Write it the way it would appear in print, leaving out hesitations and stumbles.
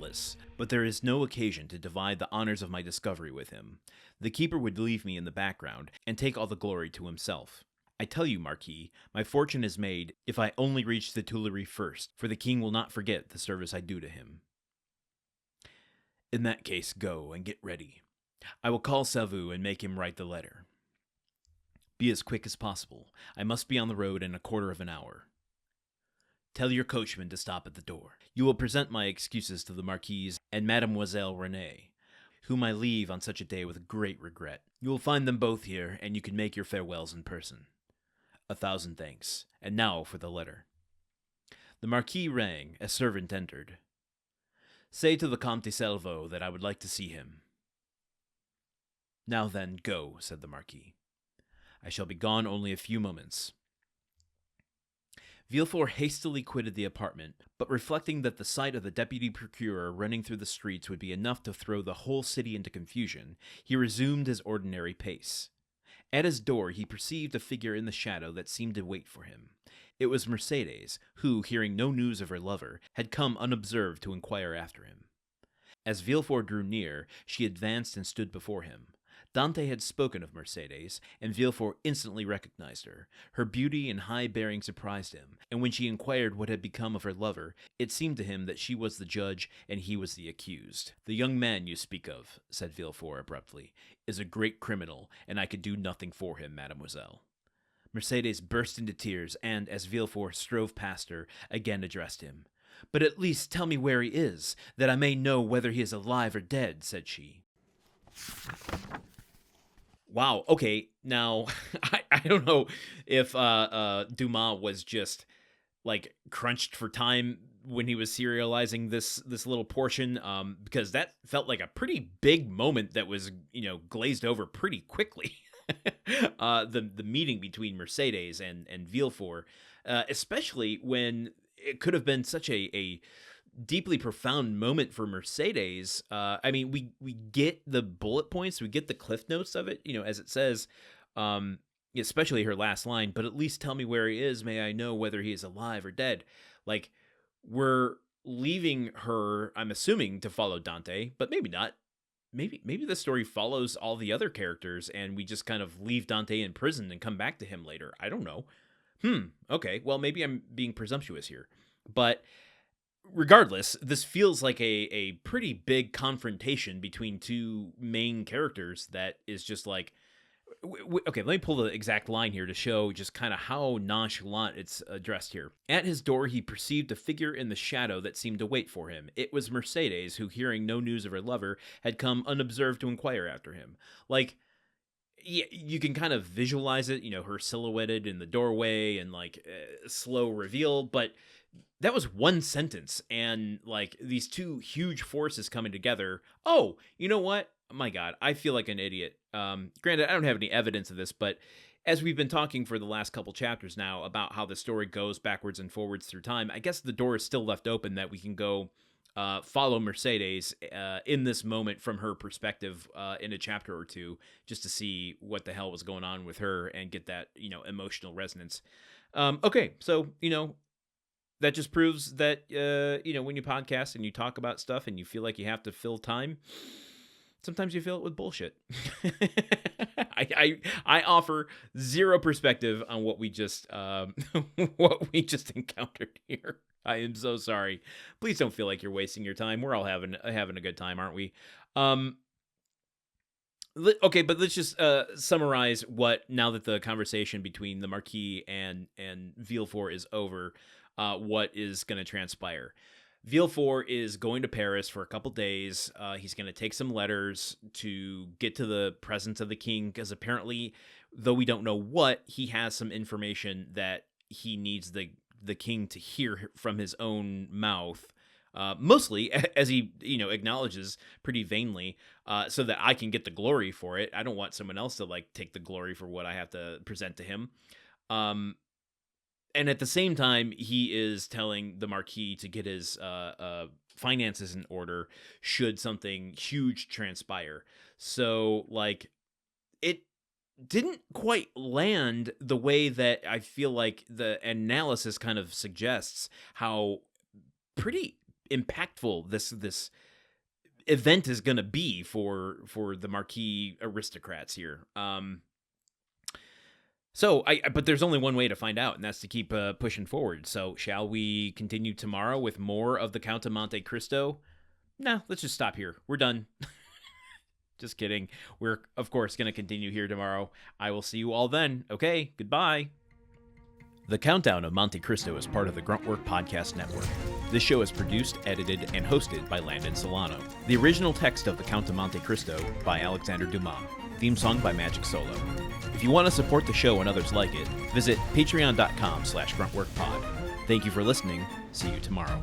doubtless, but there is no occasion to divide the honors of my discovery with him. The keeper would leave me in the background, and take all the glory to himself. I tell you, Marquis, my fortune is made if I only reach the Tuileries first, for the king will not forget the service I do to him. In that case, go and get ready. I will call Savu and make him write the letter. Be as quick as possible. I must be on the road in a quarter of an hour. Tell your coachman to stop at the door. You will present my excuses to the Marquise and Mademoiselle Renée, whom I leave on such a day with great regret. You will find them both here, and you can make your farewells in person. 1,000 thanks. And now for the letter. The Marquis rang. A servant entered. Say to the Comte de Salvo that I would like to see him. Now then, go, said the Marquis. I shall be gone only a few moments. Villefort hastily quitted the apartment, but reflecting that the sight of the deputy procureur running through the streets would be enough to throw the whole city into confusion, he resumed his ordinary pace. At his door he perceived a figure in the shadow that seemed to wait for him. It was Mercédès, who, hearing no news of her lover, had come unobserved to inquire after him. As Villefort drew near, she advanced and stood before him. Dantès had spoken of Mercédès, and Villefort instantly recognized her. Her beauty and high bearing surprised him, and when she inquired what had become of her lover, it seemed to him that she was the judge and he was the accused. The young man you speak of, said Villefort abruptly, is a great criminal, and I could do nothing for him, mademoiselle. Mercédès burst into tears, and, as Villefort strove past her, again addressed him. But at least tell me where he is, that I may know whether he is alive or dead, said she. Wow, okay, now, I don't know if Dumas was just, like, crunched for time when he was serializing this little portion, because that felt like a pretty big moment that was, glazed over pretty quickly. The meeting between Mercédès and Villefort, especially when it could have been such a deeply profound moment for Mercédès. I mean, we get the bullet points, we get the cliff notes of it, as it says, especially her last line, but at least tell me where he is, may I know whether he is alive or dead. Like, we're leaving her, I'm assuming, to follow Dante, but maybe not. Maybe the story follows all the other characters, and we just kind of leave Dante in prison and come back to him later. I don't know. Okay, well, maybe I'm being presumptuous here, but regardless, this feels like a pretty big confrontation between two main characters that is just like, okay, let me pull the exact line here to show just kind of how nonchalant it's addressed here. At his door, he perceived a figure in the shadow that seemed to wait for him. It was Mercédès, who, hearing no news of her lover, had come unobserved to inquire after him. Like, yeah, you can kind of visualize it, her silhouetted in the doorway and, like, slow reveal, but that was one sentence, and, like, these two huge forces coming together. Oh, you know what? My God, I feel like an idiot. Granted, I don't have any evidence of this, but as we've been talking for the last couple chapters now about how the story goes backwards and forwards through time, I guess the door is still left open that we can go follow Mercédès in this moment from her perspective in a chapter or two, just to see what the hell was going on with her and get that, emotional resonance. Okay, so, that just proves that, when you podcast and you talk about stuff and you feel like you have to fill time, sometimes you fill it with bullshit. I offer zero perspective on what we just encountered here. I am so sorry. Please don't feel like you're wasting your time. We're all having a good time, aren't we? Okay, but let's just summarize now that the conversation between the Marquis and Villefort is over, what is going to transpire. Villefort is going to Paris for a couple days. He's going to take some letters to get to the presence of the king, because apparently, though we don't know what, he has some information that he needs the king to hear from his own mouth. Mostly, as he, acknowledges pretty vainly, so that I can get the glory for it. I don't want someone else to, like, take the glory for what I have to present to him. And at the same time, he is telling the Marquis to get his finances in order should something huge transpire. So, like, it didn't quite land the way that I feel like the analysis kind of suggests, how pretty impactful this event is going to be for the marquis aristocrats here. But there's only one way to find out, and that's to keep pushing forward. So shall we continue tomorrow with more of the Count of Monte Cristo? No, let's just stop here. We're done. Just kidding. We're, of course, going to continue here tomorrow. I will see you all then. Okay, goodbye. The Countdown of Monte Cristo is part of the Gruntwork Podcast Network. This show is produced, edited, and hosted by Landon Solano. The original text of The Count of Monte Cristo by Alexandre Dumas. Theme song by Magic Solo. If you want to support the show and others like it, visit patreon.com/gruntworkpod. Thank you for listening. See you tomorrow.